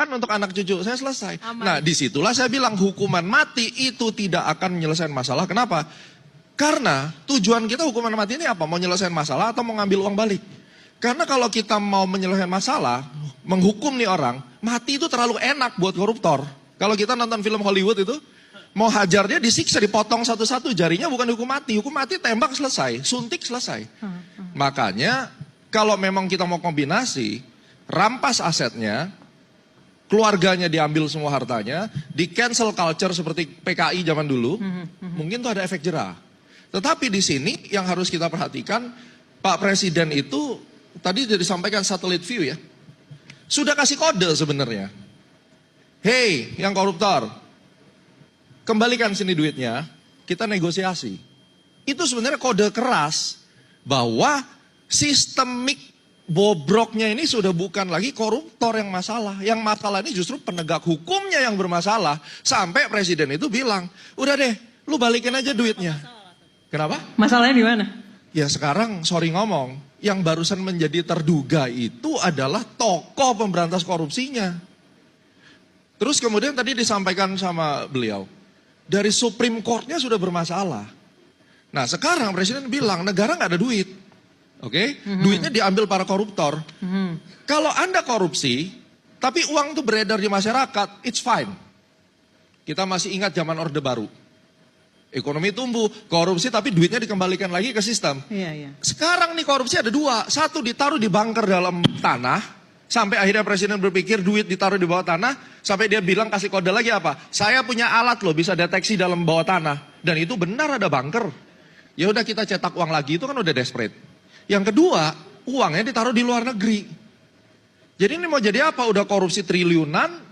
untuk anak cucu saya selesai. Aman. Nah, disitulah saya bilang hukuman mati itu tidak akan menyelesaikan masalah. Kenapa? Karena tujuan kita hukuman mati ini apa? Mau menyelesaikan masalah atau mau ngambil uang balik? Karena kalau kita mau menyelesaikan masalah, menghukum nih orang, mati itu terlalu enak buat koruptor. Kalau kita nonton film Hollywood itu, mau hajar dia disiksa, dipotong satu-satu jarinya, bukan hukum mati. Hukum mati tembak selesai, suntik selesai. Makanya kalau memang kita mau kombinasi, rampas asetnya, keluarganya diambil semua hartanya, di cancel culture seperti PKI zaman dulu, mungkin tuh ada efek jerah. Tetapi di sini yang harus kita perhatikan, Pak Presiden itu tadi sudah disampaikan satelit view ya, sudah kasih kode sebenarnya. Hey, yang koruptor, kembalikan sini duitnya, kita negosiasi. Itu sebenarnya kode keras bahwa sistemik bobroknya ini sudah bukan lagi koruptor yang masalah. Yang masalah ini justru penegak hukumnya yang bermasalah. Sampai presiden itu bilang, udah deh, lu balikin aja duitnya. Kenapa? Masalahnya di mana? Ya sekarang, sorry ngomong, yang barusan menjadi terduga itu adalah tokoh pemberantas korupsinya. Terus kemudian tadi disampaikan sama beliau, dari Supreme Court-nya sudah bermasalah. Nah sekarang presiden bilang, negara nggak ada duit. Oke, duitnya diambil para koruptor. Kalau Anda korupsi, tapi uang itu beredar di masyarakat, it's fine. Kita masih ingat zaman Orde Baru. Ekonomi tumbuh, korupsi tapi duitnya dikembalikan lagi ke sistem. Iya. Sekarang nih korupsi ada dua. Satu ditaruh di bunker dalam tanah, sampai akhirnya presiden berpikir duit ditaruh di bawah tanah, sampai dia bilang kasih kode lagi apa? Saya punya alat loh bisa deteksi dalam bawah tanah. Dan itu benar ada bunker. Ya udah kita cetak uang lagi, itu kan udah desperate. Yang kedua, uangnya ditaruh di luar negeri. Jadi ini mau jadi apa? Udah korupsi triliunan,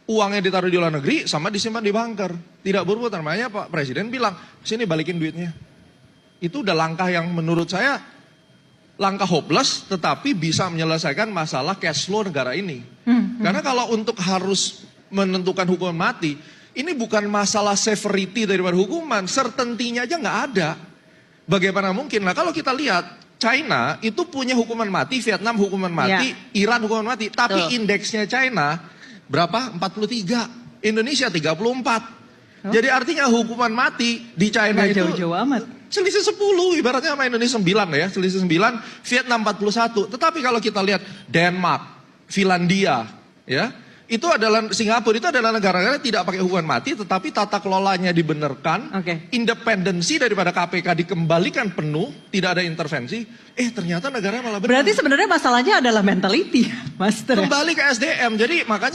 uangnya ditaruh di luar negeri sama disimpan di bunker. Tidak berputar, makanya Pak Presiden bilang, sini balikin duitnya. Itu udah langkah yang menurut saya, langkah hopeless tetapi bisa menyelesaikan masalah cash flow negara ini. Karena kalau untuk harus menentukan hukuman mati, ini bukan masalah severity daripada hukuman, certainty-nya aja nggak ada. Bagaimana mungkin? Nah kalau kita lihat, China itu punya hukuman mati, Vietnam hukuman mati, Iran hukuman mati. Tapi indeksnya China berapa? 43. Indonesia 34. Jadi artinya hukuman mati di China itu jauh-jauh amat. Selisih 10, ibaratnya sama Indonesia 9 ya. Selisih 9, Vietnam 41. Tetapi kalau kita lihat Denmark, Finlandia, ya, itu adalah Singapura, itu adalah negara-negara tidak pakai hukuman mati, tetapi tata kelolanya dibenarkan, independensi daripada KPK dikembalikan penuh, tidak ada intervensi. Ternyata negara malah benar. Berarti sebenarnya masalahnya adalah mentality, Master. Kembali ke SDM, jadi makanya